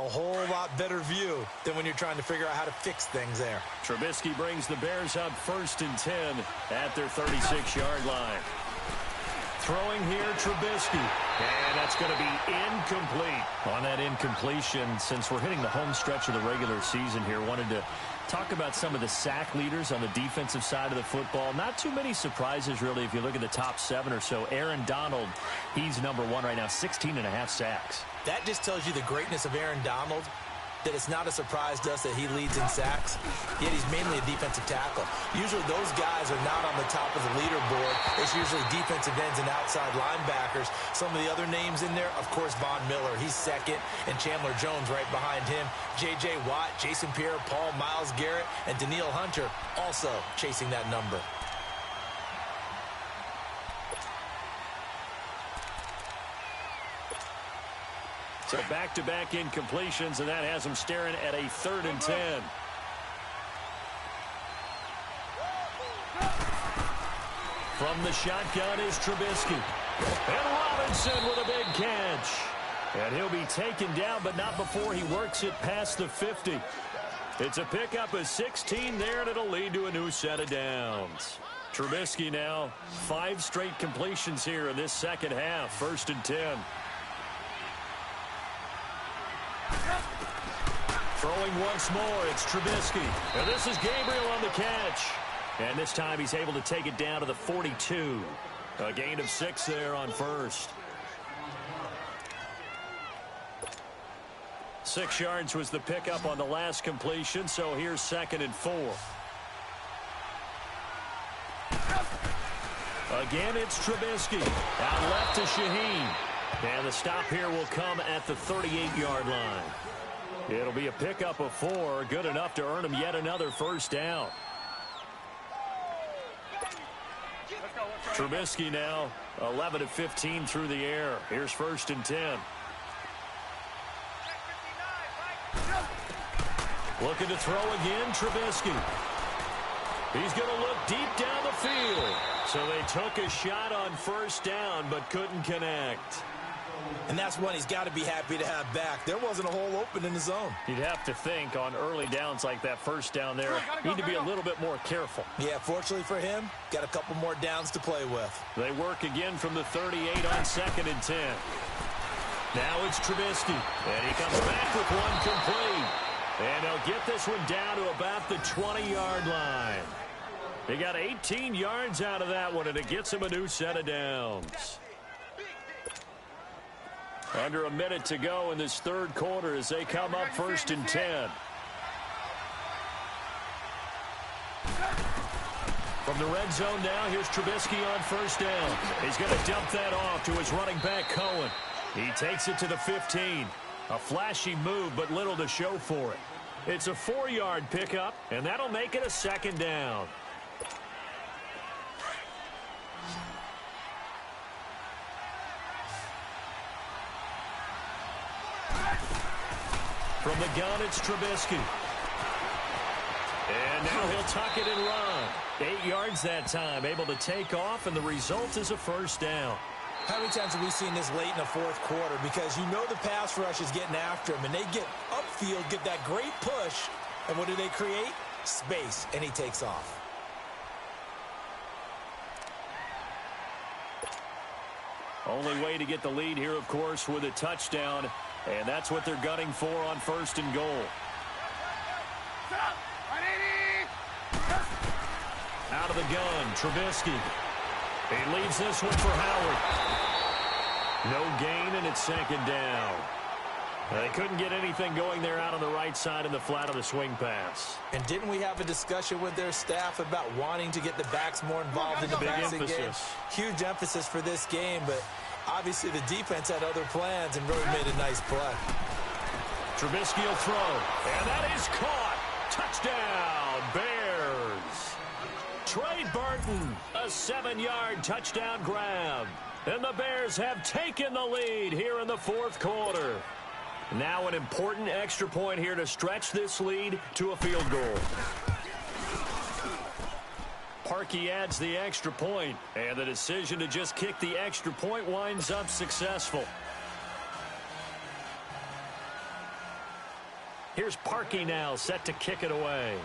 whole lot better view than when you're trying to figure out how to fix things there. Trubisky brings the Bears up 1st and 10 at their 36-yard line. Throwing here, Trubisky. And that's going to be incomplete. On that incompletion, since we're hitting the home stretch of the regular season here, wanted to talk about some of the sack leaders on the defensive side of the football. Not too many surprises, really, if you look at the top 7 or so. Aaron Donald, he's number 1 right now, 16.5 sacks. That just tells you the greatness of Aaron Donald, that it's not a surprise to us that he leads in sacks, yet he's mainly a defensive tackle. Usually those guys are not on the top of the leaderboard. It's usually defensive ends and outside linebackers. Some of the other names in there, of course, Von Miller, he's 2nd, and Chandler Jones right behind him. J.J. Watt, Jason Pierre-Paul, Myles Garrett, and Danielle Hunter also chasing that number. So back-to-back incompletions, and that has him staring at a 3rd and 10. From the shotgun is Trubisky. And Robinson with a big catch. And he'll be taken down, but not before he works it past the 50. It's a pickup of 16 there, and it'll lead to a new set of downs. Trubisky now, 5 straight completions here in this second half, 1st and 10. Throwing once more, it's Trubisky. And this is Gabriel on the catch. And this time he's able to take it down to the 42. A gain of 6 there on 1st. 6 yards was the pickup on the last completion, so here's 2nd and 4. Again, it's Trubisky. Out left to Shaheen. And the stop here will come at the 38-yard line. It'll be a pickup of 4, good enough to earn him yet another 1st down. Trubisky now 11 of 15 through the air. Here's 1st and 10. Looking to throw again, Trubisky. He's going to look deep down the field. So they took a shot on 1st down but couldn't connect. And that's one he's got to be happy to have back. There wasn't a hole open in the zone. You'd have to think on early downs like that 1st down there, need to be a little bit more careful. Yeah, fortunately for him, got a couple more downs to play with. They work again from the 38 on 2nd and 10. Now it's Trubisky. And he comes back with one complete. And they'll get this one down to about the 20-yard line. They got 18 yards out of that one, and it gets him a new set of downs. Under a minute to go in this 3rd quarter as they come up 1st and 10. From the red zone now, here's Trubisky on 1st down. He's going to dump that off to his running back, Cohen. He takes it to the 15. A flashy move, but little to show for it. It's a 4-yard pickup, and that'll make it a 2nd down. From the gun, it's Trubisky. And now he'll tuck it and run. 8 yards that time, able to take off, and the result is a 1st down. How many times have we seen this late in the 4th quarter? Because you know the pass rush is getting after him, and they get upfield, get that great push, and what do they create? Space, and he takes off. Only way to get the lead here, of course, with a touchdown, and that's what they're gunning for on 1st and goal. Out of the gun, Trubisky. He leaves this one for Howard. No gain, and it's 2nd down. They couldn't get anything going there out on the right side in the flat of the swing pass. And didn't we have a discussion with their staff about wanting to get the backs more involved in the passing game? Huge emphasis for this game, but obviously the defense had other plans and really made a nice play. Trubisky will throw, and that is caught. Touchdown, Bears. Trey Burton, a 7-yard touchdown grab. And the Bears have taken the lead here in the 4th quarter. Now an important extra point here to stretch this lead to a field goal. Parkey adds the extra point, and the decision to just kick the extra point winds up successful. Here's Parkey now, set to kick it away.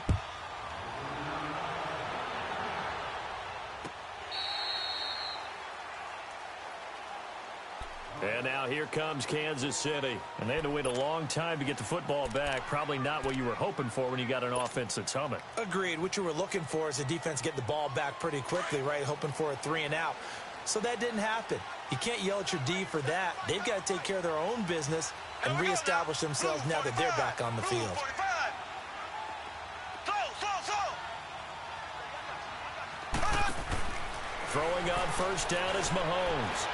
And now here comes Kansas City. And they had to wait a long time to get the football back. Probably not what you were hoping for when you got an offense that's humming. Agreed. What you were looking for is the defense getting the ball back pretty quickly, right? Hoping for a 3-and-out. So that didn't happen. You can't yell at your D for that. They've got to take care of their own business and reestablish themselves now that they're back on the field. Throwing on first down is Mahomes.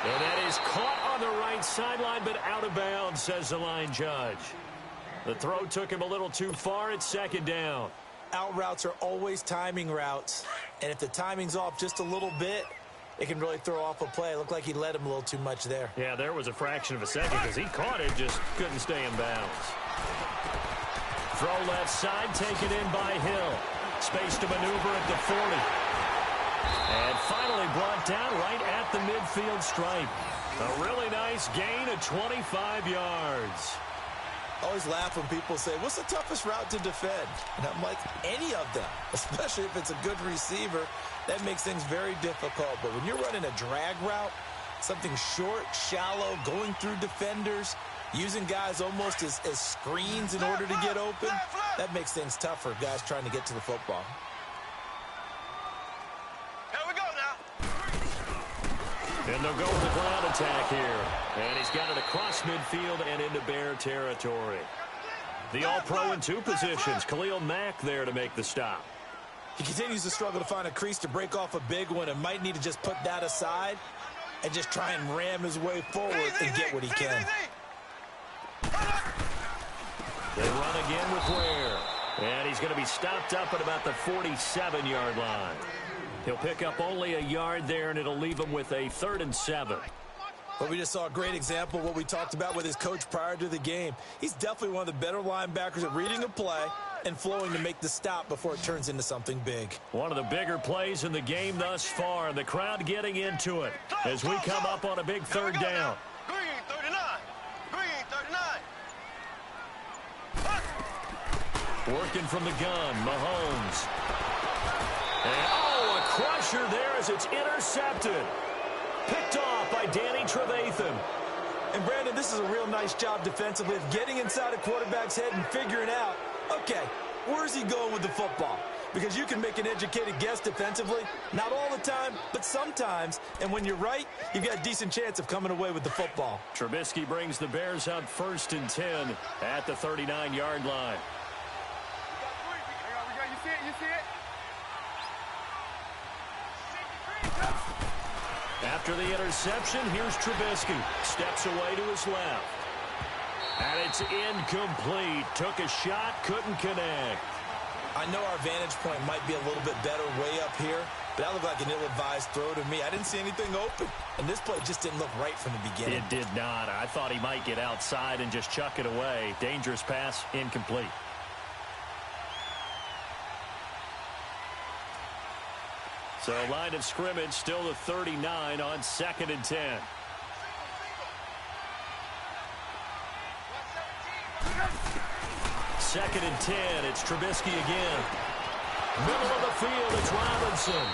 And that is caught on the right sideline, but out of bounds, says the line judge. The throw took him a little too far. It's second down. Out routes are always timing routes. And if the timing's off just a little bit, it can really throw off a play. It looked like he led him a little too much there. Yeah, there was a fraction of a second because he caught it, just couldn't stay in bounds. Throw left side, taken in by Hill. Space to maneuver at the 40. And finally brought down right at the midfield stripe. A really nice gain of 25 yards. I always laugh when people say, what's the toughest route to defend? And I'm like, any of them, especially if it's a good receiver. That makes things very difficult. But when you're running a drag route, something short, shallow, going through defenders, using guys almost as screens in order to get open, that makes things tough for guys trying to get to the football. And they'll go with the ground attack here. And he's got it across midfield and into Bear territory. The All-Pro in two positions. Khalil Mack there to make the stop. He continues to struggle to find a crease to break off a big one and might need to just put that aside and just try and ram his way forward and get what he can. They run again with Ware. And he's going to be stopped up at about the 47-yard line. He'll pick up only a yard there, and it'll leave him with a 3rd and 7. But we just saw a great example of what we talked about with his coach prior to the game. He's definitely one of the better linebackers at reading a play and flowing to make the stop before it turns into something big. One of the bigger plays in the game thus far. The crowd getting into it as we come up on a big 3rd down. Green 39. Green 39. Working from the gun, Mahomes. And, a crusher there as it's intercepted. Picked off by Danny Trevathan. And, Brandon, this is a real nice job defensively of getting inside a quarterback's head and figuring out, okay, where's he going with the football? Because you can make an educated guess defensively, not all the time, but sometimes. And when you're right, you've got a decent chance of coming away with the football. Trubisky brings the Bears up 1st and 10 at the 39-yard line. You see it? After the interception, here's Trubisky. Steps away to his left. And it's incomplete. Took a shot, couldn't connect. I know our vantage point might be a little bit better way up here, but that looked like an ill-advised throw to me. I didn't see anything open, and this play just didn't look right from the beginning. It did not. I thought he might get outside and just chuck it away. Dangerous pass, incomplete. So line of scrimmage still the 39 on 2nd and 10. Second and 10. It's Trubisky again. Middle of the field, it's Robinson.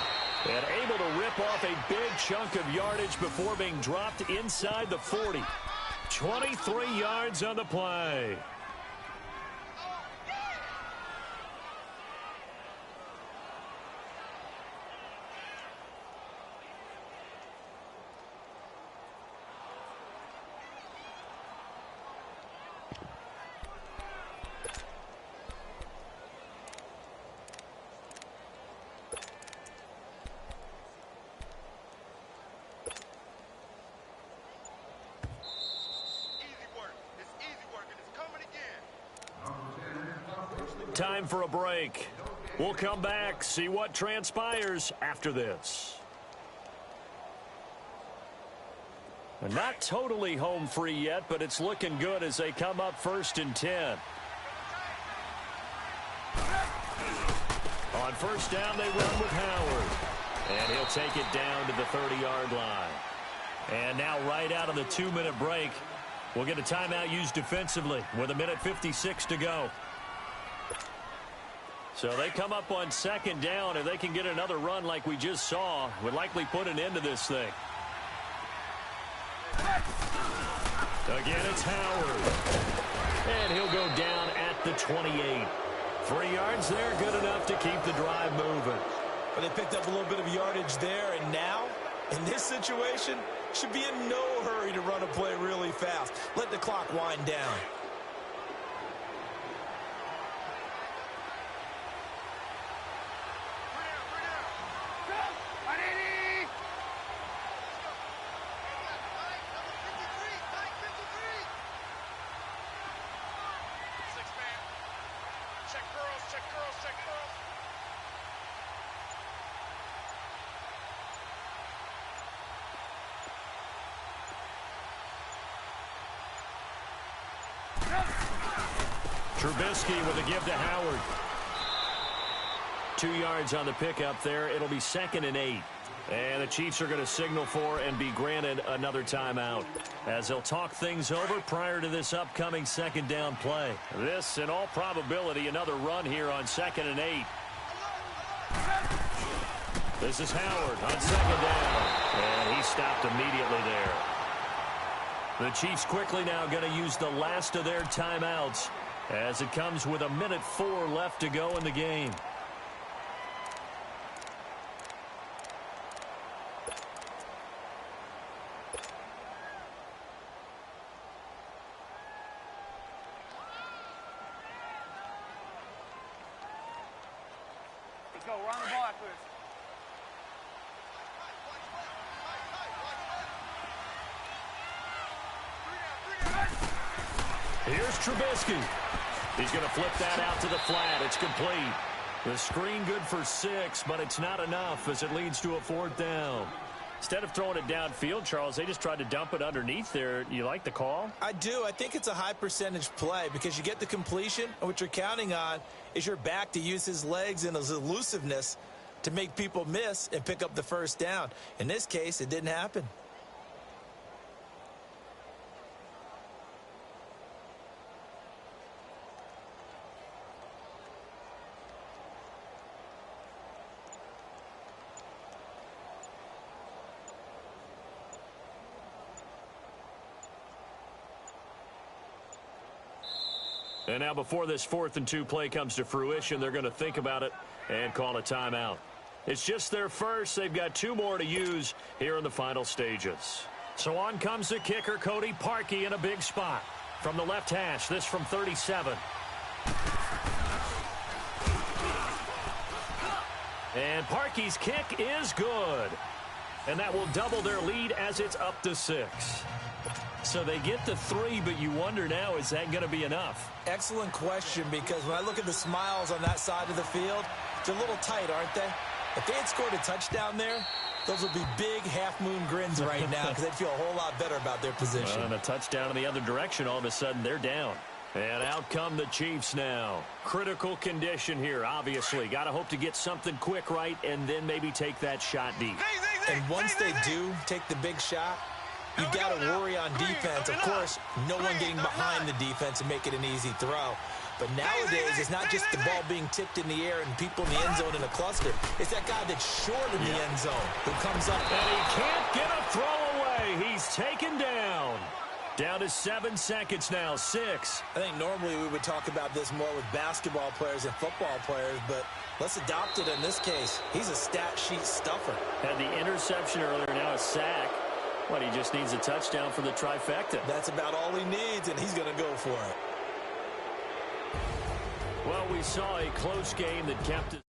And able to rip off a big chunk of yardage before being dropped inside the 40. 23 yards on the play. Time for a break. We'll come back, see what transpires after this. Not totally home free yet, but it's looking good as they come up 1st and 10. On 1st down, they run with Howard. And he'll take it down to the 30-yard line. And now right out of the 2-minute break, We'll get a timeout used defensively with 1:56 to go. So they come up on second down. If they can get another run like we just saw, would likely put an end to this thing. Again, it's Howard. And he'll go down at the 28. 3 yards there, good enough to keep the drive moving. But they picked up a little bit of yardage there, and now, in this situation, should be in no hurry to run a play really fast. Let the clock wind down. Trubisky with a give to Howard. 2 yards on the pickup there. It'll be 2nd and 8. And the Chiefs are going to signal for and be granted another timeout as they'll talk things over prior to this upcoming second down play. This, in all probability, another run here on 2nd and 8. This is Howard on 2nd down. And he stopped immediately there. The Chiefs quickly now going to use the last of their timeouts as it comes with 1:04 left to go in the game. Let's go. Run the ball after this. Here's Trubisky. He's going to flip that out to the flat. It's complete. The screen good for 6, but it's not enough as it leads to a 4th down. Instead of throwing it downfield, Charles, they just tried to dump it underneath there. You like the call? I do. I think it's a high percentage play because you get the completion, and what you're counting on is your back to use his legs and his elusiveness to make people miss and pick up the first down. In this case, it didn't happen. And now before this 4th and 2 play comes to fruition, they're going to think about it and call a timeout. It's just their first. They've got 2 more to use here in the final stages. So on comes the kicker, Cody Parkey, in a big spot. From the left hash, this from 37. And Parkey's kick is good. And that will double their lead as it's up to 6. So they get the 3, but you wonder now, is that going to be enough? Excellent question, because when I look at the smiles on that side of the field, they're a little tight, aren't they? If they had scored a touchdown there, those would be big half-moon grins right now because they'd feel a whole lot better about their position. And a touchdown in the other direction, all of a sudden they're down. And out come the Chiefs now. Critical condition here, obviously. Got to hope to get something quick right and then maybe take that shot deep. And once they do take the big shot, you've got to worry on defense. Of course, no one getting behind the defense and make it an easy throw. But nowadays, it's not just the ball being tipped in the air and people in the end zone in a cluster. It's that guy that's short in the end zone who comes up. And he can't get a throw away. He's taken down. Down to 7 seconds now, 6. I think normally we would talk about this more with basketball players and football players, but let's adopt it in this case. He's a stat sheet stuffer. Had the interception earlier, now a sack. But he just needs a touchdown for the trifecta. That's about all he needs, and he's going to go for it. Well, we saw a close game that kept it.